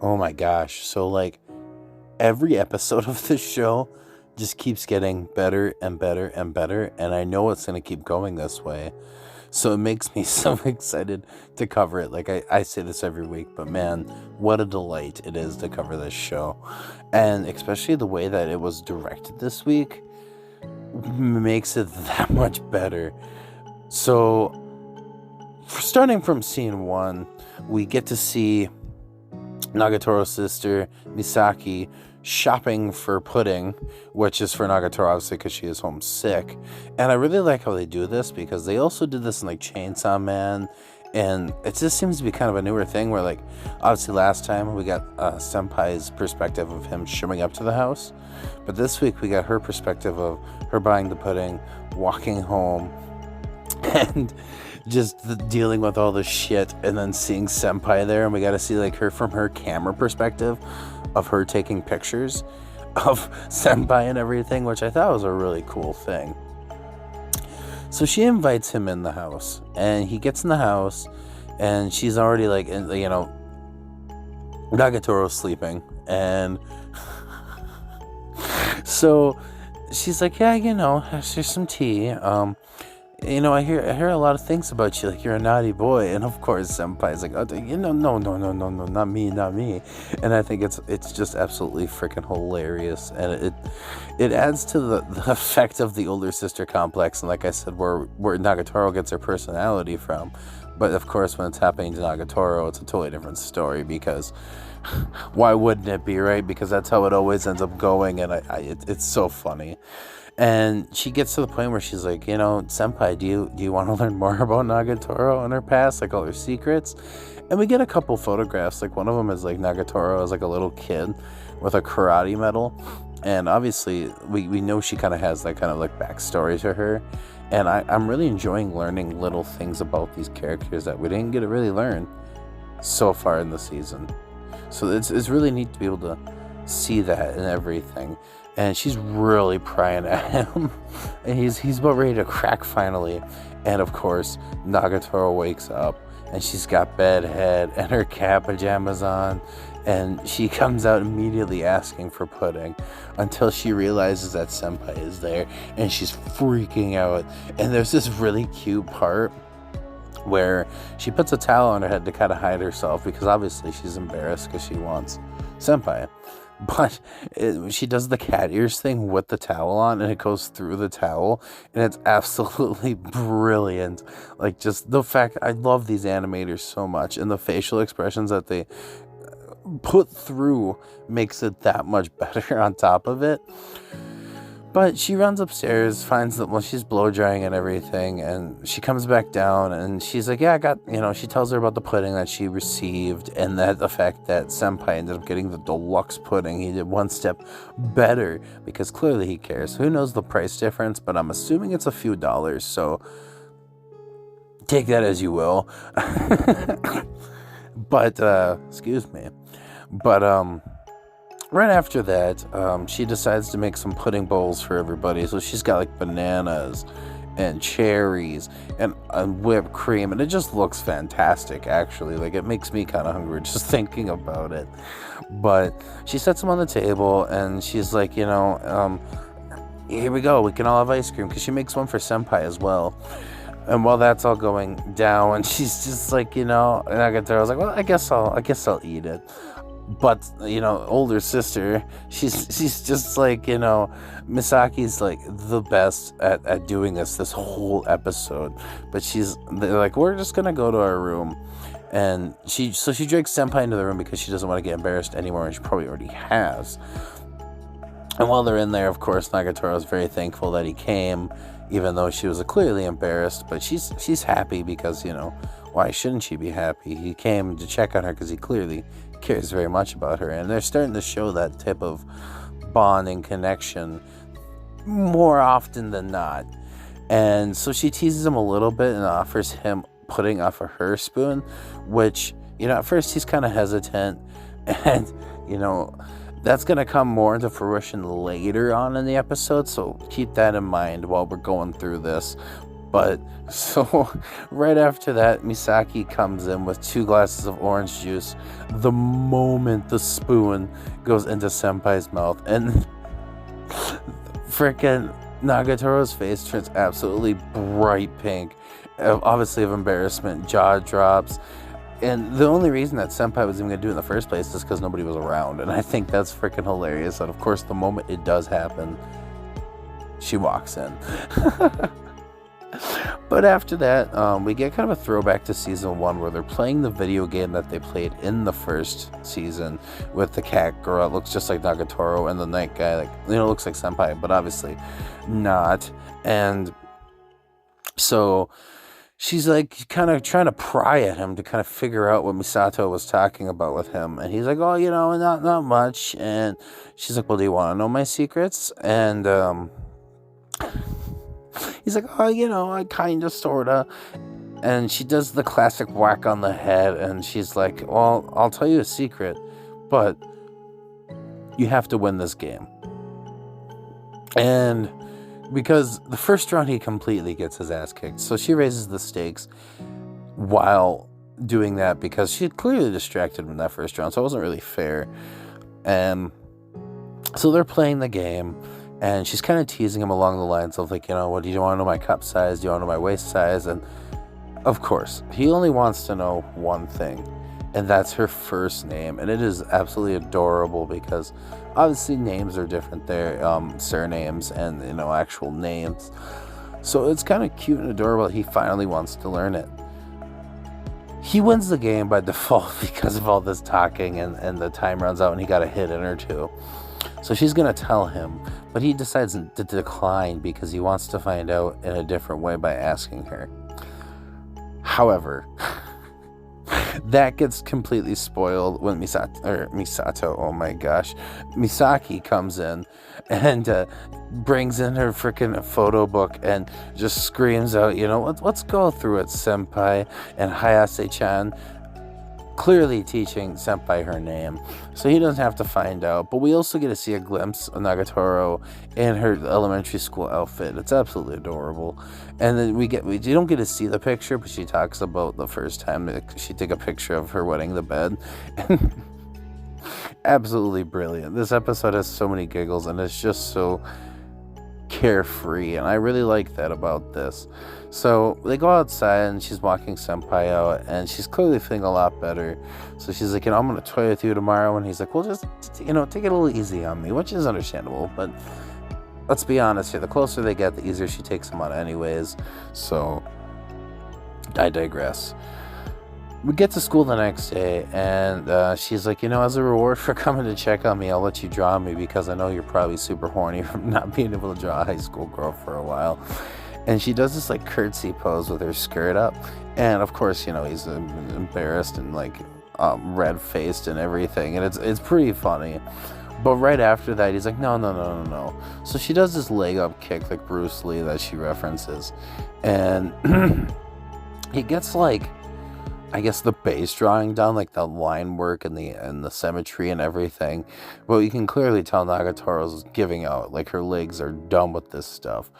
Oh my gosh. So, like, every episode of this show just keeps getting better and better and better, and I know it's going to keep going this way. So it makes me so excited to cover it. Like, I say this every week, but man, what a delight it is to cover this show. And especially the way that it was directed this week makes it that much better. So, starting from scene 1, we get to see Nagatoro's sister, Misaki, shopping for pudding, which is for Nagatoro, obviously, because she is homesick. And I really like how they do this, because they also did this in, like, Chainsaw Man, and it just seems to be kind of a newer thing where, like, obviously last time we got Senpai's perspective of him showing up to the house, but this week we got her perspective of her buying the pudding, walking home, and just dealing with all the shit, and then seeing Senpai there, and we got to see, like, her from her camera perspective of her taking pictures of Senpai and everything, which I thought was a really cool thing. So she invites him in the house, and he gets in the house, and she's already, like, Nagatoro's sleeping, and so she's like, yeah, here's some tea. I hear a lot of things about you, like you're a naughty boy, and of course Senpai's like, oh, no, not me, and I think it's just absolutely freaking hilarious, and it adds to the effect of the older sister complex, and like I said, where Nagatoro gets her personality from, but of course when it's happening to Nagatoro, it's a totally different story, because why wouldn't it be, right? Because that's how it always ends up going, and it's so funny. And she gets to the point where she's like, Senpai, do you want to learn more about Nagatoro and her past, like all her secrets? And we get a couple photographs. Like, one of them is like Nagatoro as like a little kid with a karate medal. And obviously we know she kind of has that kind of like backstory to her. And I'm really enjoying learning little things about these characters that we didn't get to really learn so far in the season. So it's really neat to be able to see that and everything. And she's really prying at him, and he's about ready to crack finally. And of course, Nagatoro wakes up, and she's got bed head and her cat pajamas on, and she comes out immediately asking for pudding, until she realizes that Senpai is there, and she's freaking out. And there's this really cute part where she puts a towel on her head to kind of hide herself, because obviously she's embarrassed because she wants Senpai. But she does the cat ears thing with the towel on, and it goes through the towel, and it's absolutely brilliant. Like, just the fact, I love these animators so much, and the facial expressions that they put through makes it that much better on top of it. But she runs upstairs, finds that, she's blow drying and everything, and she comes back down, and she's like, yeah, I got, she tells her about the pudding that she received, and that the fact that Senpai ended up getting the deluxe pudding. He did one step better, because clearly he cares. Who knows the price difference, but I'm assuming it's a few dollars, so take that as you will. But, excuse me. But, right after that, she decides to make some pudding bowls for everybody. So she's got like bananas and cherries and whipped cream, and it just looks fantastic, actually. Like, it makes me kind of hungry just thinking about it. But she sets them on the table, and she's like, here we go, we can all have ice cream, because she makes one for Senpai as well. And while that's all going down, and she's just like, Nagatoro's like, well, I guess I'll eat it. But, older sister, she's just like, Misaki's like the best at doing this whole episode. But they're like, we're just gonna go to our room. And she drags Senpai into the room because she doesn't want to get embarrassed anymore, and she probably already has. And while they're in there, of course, Nagatoro is very thankful that he came, even though she was clearly embarrassed. But she's happy because, why shouldn't she be happy? He came to check on her because he clearly cares very much about her, and they're starting to show that type of bonding connection more often than not. And so she teases him a little bit and offers him pudding off of her spoon, which, at first he's kind of hesitant, and that's going to come more into fruition later on in the episode, so keep that in mind while we're going through this. But so right after that, Misaki comes in with 2 glasses of orange juice the moment the spoon goes into Senpai's mouth, and freaking Nagatoro's face turns absolutely bright pink, obviously of embarrassment, jaw drops. And the only reason that Senpai was even going to do it in the first place is because nobody was around. And I think that's freaking hilarious. And of course, the moment it does happen, she walks in. But after that, we get kind of a throwback to season 1 where they're playing the video game that they played in the first season with the cat girl. It looks just like Nagatoro, and the night guy, like, looks like Senpai, but obviously not. And so she's like kind of trying to pry at him to kind of figure out what Misato was talking about with him. And he's like, oh, not much. And she's like, well, do you want to know my secrets? And he's like, oh, I kind of, sort of. And she does the classic whack on the head. And she's like, well, I'll tell you a secret, but you have to win this game. And because the first round he completely gets his ass kicked. So she raises the stakes while doing that because she had clearly distracted him in that first round. So it wasn't really fair. And so they're playing the game. And she's kind of teasing him along the lines of like, what do you want to know my cup size? Do you want to know my waist size? And of course, he only wants to know one thing. And that's her first name. And it is absolutely adorable because obviously names are different there, surnames and, actual names. So it's kind of cute and adorable. He finally wants to learn it. He wins the game by default because of all this talking and the time runs out and he got a hit in or two. So she's going to tell him, but he decides to decline because he wants to find out in a different way by asking her. However, that gets completely spoiled when Misaki comes in and brings in her freaking photo book and just screams out, let's go through it, Senpai. And Hayase-chan clearly teaching Senpai her name, so he doesn't have to find out. But we also get to see a glimpse of Nagatoro in her elementary school outfit. It's absolutely adorable. And then we don't get to see the picture, but she talks about the first time that she took a picture of her wetting the bed. Absolutely brilliant. This episode has so many giggles and it's just so carefree, and I really like that about this. So they go outside and she's walking Senpai out and she's clearly feeling a lot better. So she's like, I'm going to toy with you tomorrow. And he's like, well, just, take it a little easy on me, which is understandable. But let's be honest here. The closer they get, the easier she takes him on anyways. So I digress. We get to school the next day and she's like, as a reward for coming to check on me, I'll let you draw me because I know you're probably super horny from not being able to draw a high school girl for a while. And she does this like curtsy pose with her skirt up. And of course, he's embarrassed and like red faced and everything. And it's pretty funny. But right after that, he's like, no. So she does this leg up kick like Bruce Lee that she references. And he gets like, I guess the base drawing down, like the line work and the symmetry and everything. But you can clearly tell Nagatoro's giving out. Like her legs are done with this stuff.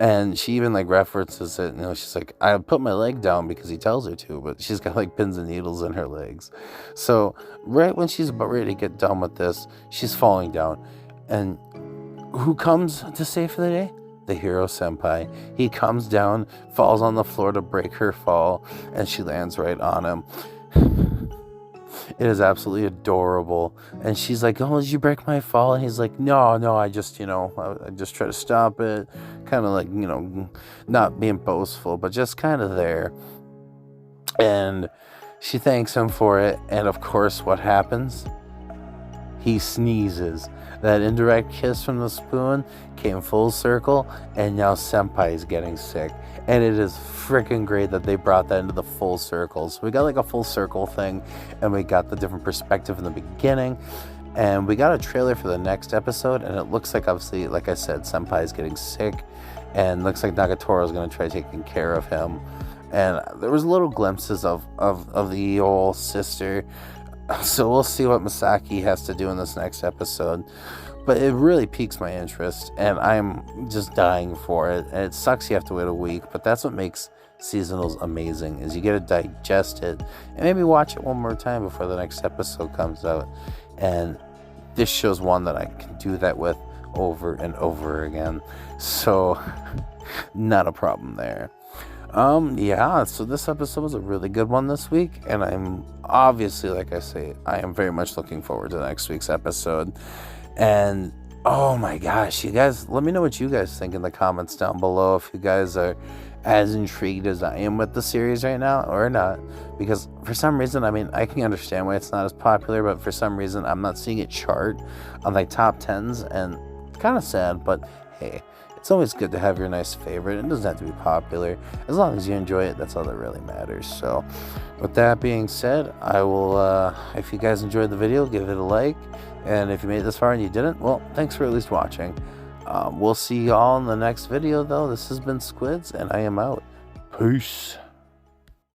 And she even like references it. She's like, I put my leg down because he tells her to, but she's got like pins and needles in her legs. So right when she's about ready to get done with this, she's falling down. And who comes to save for the day? The hero Senpai. He comes down, falls on the floor to break her fall, and she lands right on him. It is absolutely adorable. And she's like, oh, did you break my fall? And he's like, no, I just, I just try to stop it. Kind of like, not being boastful, but just kind of there. And she thanks him for it. And of course, what happens? He sneezes. That indirect kiss from the spoon came full circle, and now Senpai is getting sick. And it is freaking great that they brought that into the full circle. So we got like a full circle thing, and we got the different perspective in the beginning. And we got a trailer for the next episode, and it looks like, obviously, like I said, Senpai is getting sick, and looks like Nagatoro is going to try taking care of him. And there was little glimpses of the old sister So we'll see what Masaki has to do in this next episode. But it really piques my interest, and I'm just dying for it. And it sucks you have to wait a week, but that's what makes seasonals amazing, is you get to digest it and maybe watch it one more time before the next episode comes out. And this show's one that I can do that with over and over again. So not a problem there. Yeah, so this episode was a really good one this week, and I'm obviously, like I say, I am very much looking forward to next week's episode. And oh my gosh, you guys, let me know what you guys think in the comments down below, if you guys are as intrigued as I am with the series right now or not. Because for some reason, I mean, I can understand why it's not as popular, but for some reason I'm not seeing it chart on like top 10s, and it's kind of sad. But hey, it's always good to have your nice favorite. It doesn't have to be popular. As long as you enjoy it, that's all that really matters. So with that being said, I will, if you guys enjoyed the video, give it a like. And if you made it this far and you didn't, well, thanks for at least watching. We'll see you all in the next video, though. This has been Squids, and I am out. Peace.